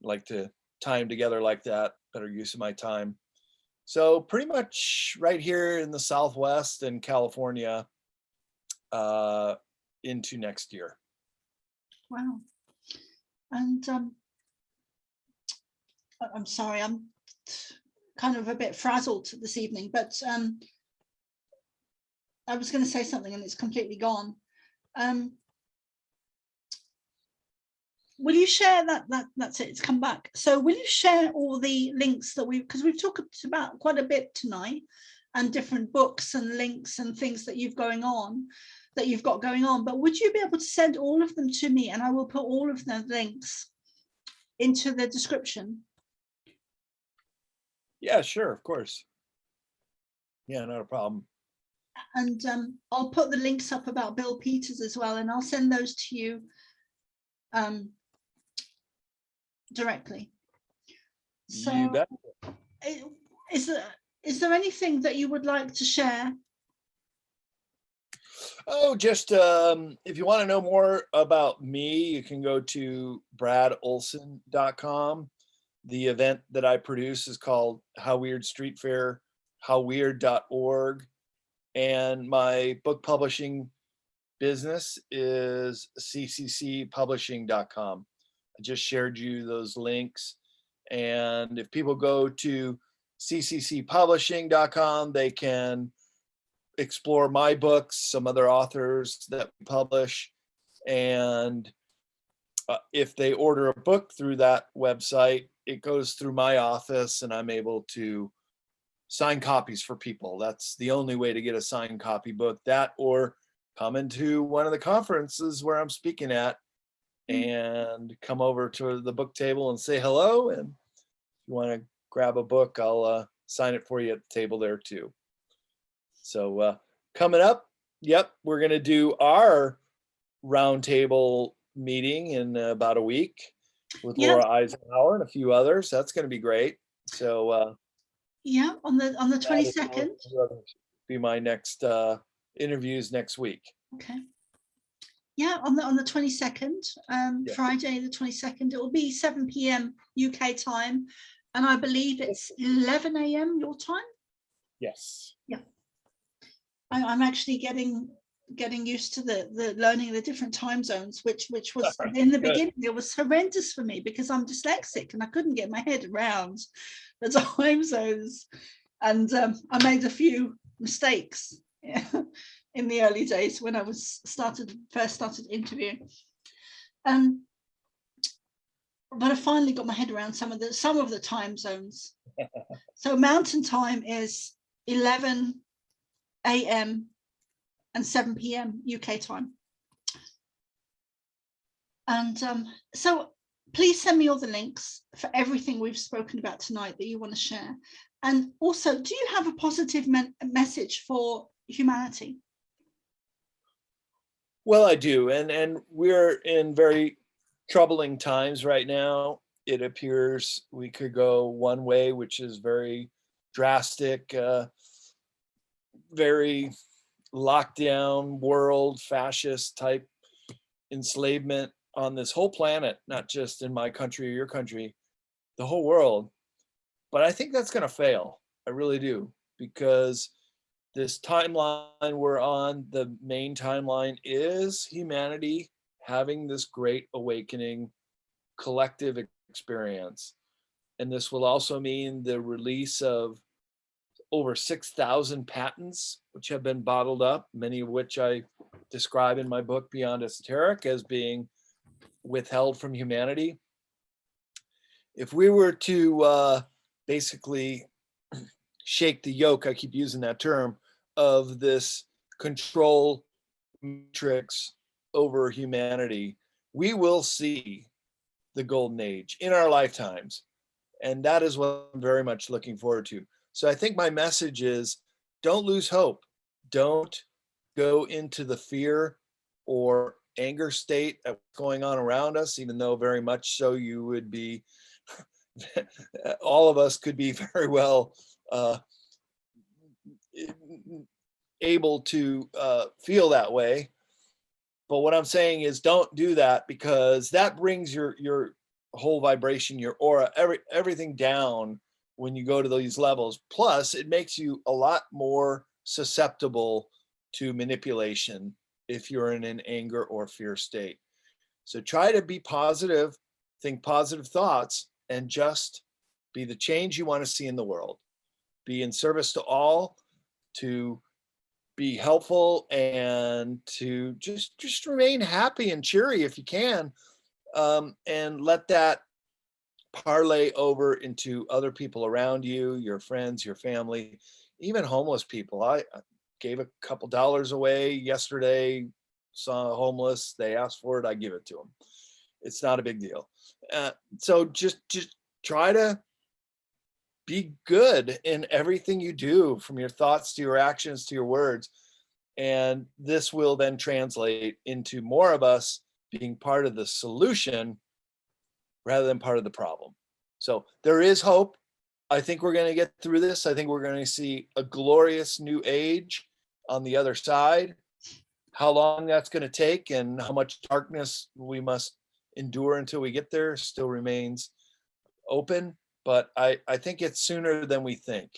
Like to tie them together like that, better use of my time. So pretty much right here in the Southwest and California into next year. Wow. And I'm sorry, I'm kind of a bit frazzled this evening, but I was going to say something and it's completely gone. Will you share that's it, it's come back. So will you share all the links that because we've talked about quite a bit tonight, and different books and links and things that you've got going on, but would you be able to send all of them to me, and I will put all of the links into the description? Yeah, sure, of course. Yeah, not a problem. And I'll put the links up about Bill Peters as well, and I'll send those to you directly. So you bet. Is there anything that you would like to share? Oh, just if you want to know more about me, you can go to bradolsen.com. The event that I produce is called How Weird Street Fair, howweird.org. And my book publishing business is cccpublishing.com. I just shared you those links. And if people go to cccpublishing.com, they can explore my books, some other authors that we publish. And if they order a book through that website, it goes through my office and I'm able to sign copies for people. That's the only way to get a signed copy book, that or come into one of the conferences where I'm speaking at and come over to the book table and say hello. And if you want to grab a book, I'll sign it for you at the table there too. So coming up, yep, we're going to do our roundtable meeting in about a week with Laura Eisenhower and a few others. That's going to be great. So yeah, on the 22nd. Be my next interviews next week. Okay. Yeah, on the 22nd, Friday the 22nd, it will be 7 p.m. UK time, and I believe it's 11 a.m. your time. Yes. Yeah. I'm actually getting getting used to the learning the different time zones, which was in the beginning, it was horrendous for me because I'm dyslexic and I couldn't get my head around the time zones. And I made a few mistakes in the early days when I was first started interviewing. But I finally got my head around some of the time zones. So mountain time is 11 a.m. and 7 p.m. UK time. And so please send me all the links for everything we've spoken about tonight that you want to share. And also, do you have a positive message for humanity? Well, I do. And we're in very troubling times right now. It appears we could go one way, which is very drastic, very lockdown world, fascist type enslavement on this whole planet, not just in my country or your country, the whole world. But I think that's going to fail. I really do, because this timeline we're on, the main timeline is humanity having this great awakening collective experience. And this will also mean the release of over 6,000 patents, which have been bottled up, many of which I describe in my book, Beyond Esoteric, as being withheld from humanity. If we were to basically shake the yoke, I keep using that term, of this control matrix over humanity, we will see the golden age in our lifetimes. And that is what I'm very much looking forward to. So I think my message is, don't lose hope. Don't go into the fear or anger state of what's going on around us, even though very much so you would be, all of us could be very well able to feel that way. But what I'm saying is, don't do that, because that brings your whole vibration, your aura, everything down when you go to these levels. Plus, it makes you a lot more susceptible to manipulation if you're in an anger or fear state. So try to be positive, think positive thoughts, and just be the change you want to see in the world. Be in service to all, to be helpful, and to just remain happy and cheery if you can, and let that parlay over into other people around you, your friends, your family, even homeless people. I gave a couple dollars away yesterday, saw a homeless, they asked for it, I give it to them. It's not a big deal. So just try to be good in everything you do, from your thoughts to your actions to your words. And this will then translate into more of us being part of the solution rather than part of the problem. So there is hope. I think we're going to get through this. I think we're going to see a glorious new age on the other side. How long that's going to take and how much darkness we must endure until we get there still remains open. But I think it's sooner than we think.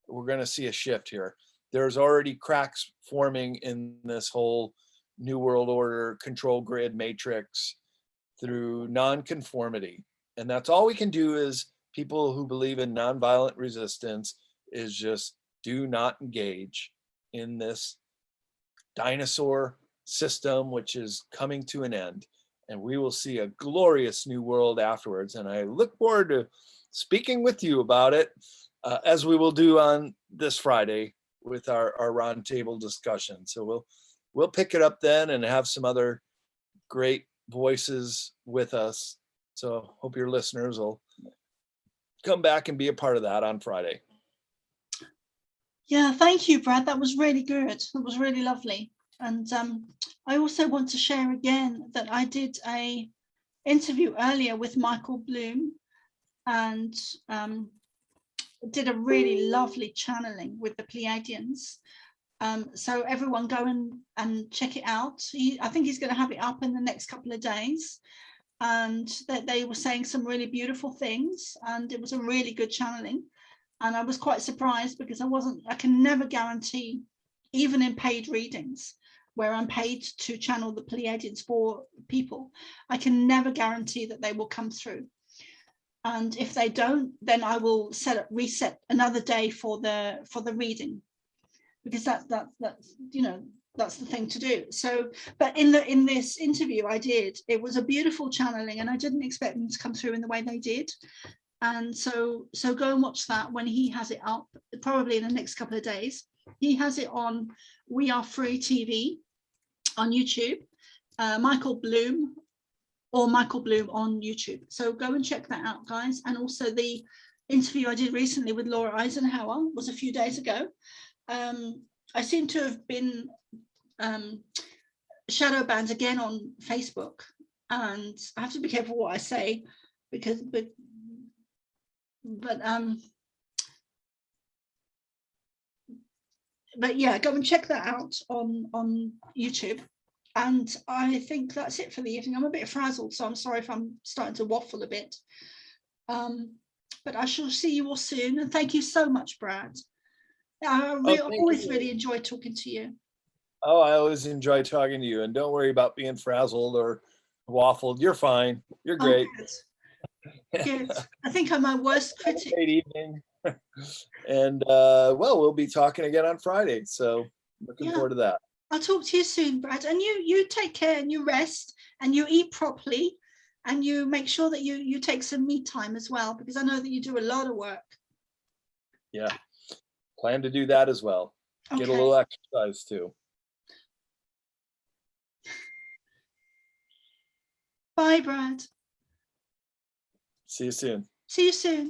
We're going to see a shift here. There's already cracks forming in this whole New World Order control grid matrix through nonconformity. And that's all we can do, is people who believe in nonviolent resistance, is just do not engage in this dinosaur system, which is coming to an end. And we will see a glorious new world afterwards. And I look forward to speaking with you about it, as we will do on this Friday with our roundtable discussion. So we'll pick it up then and have some other great voices with us. So hope your listeners will come back and be a part of that on Friday. Yeah, thank you, Brad. That was really good. That was really lovely. And I also want to share again that I did a interview earlier with Michael Bloom, and did a really lovely channeling with the Pleiadians. So everyone go and check it out. I think he's going to have it up in the next couple of days. And that they were saying some really beautiful things, and it was a really good channeling. And I was quite surprised, because I can never guarantee, even in paid readings, where I'm paid to channel the Pleiadians for people, I can never guarantee that they will come through. And if they don't, then I will reset another day for the reading, because that's that's the thing to do. So, but in this interview I did, it was a beautiful channeling, and I didn't expect them to come through in the way they did. And so go and watch that when he has it up, probably in the next couple of days. He has it on We Are Free TV on YouTube, Michael Bloom on YouTube. So go and check that out, guys. And also the interview I did recently with Laura Eisenhower was a few days ago. I seem to have been shadow banned again on Facebook, and I have to be careful what I say, because but yeah, go and check that out on YouTube. And I think that's it for the evening. I'm a bit frazzled, so I'm sorry if I'm starting to waffle a bit. But I shall see you all soon. And thank you so much, Brad. I always really enjoy talking to you. Oh, I always enjoy talking to you. And don't worry about being frazzled or waffled. You're fine. You're great. Oh, good. Good. I think I'm my worst critic. Great evening. And well, we'll be talking again on Friday. So looking forward to that. I'll talk to you soon, Brad. And you take care, and you rest, and you eat properly, and you make sure that you take some me time as well, because I know that you do a lot of work. Yeah. Plan to do that as well. Okay. Get a little exercise too. Bye, Brad. See you soon. See you soon.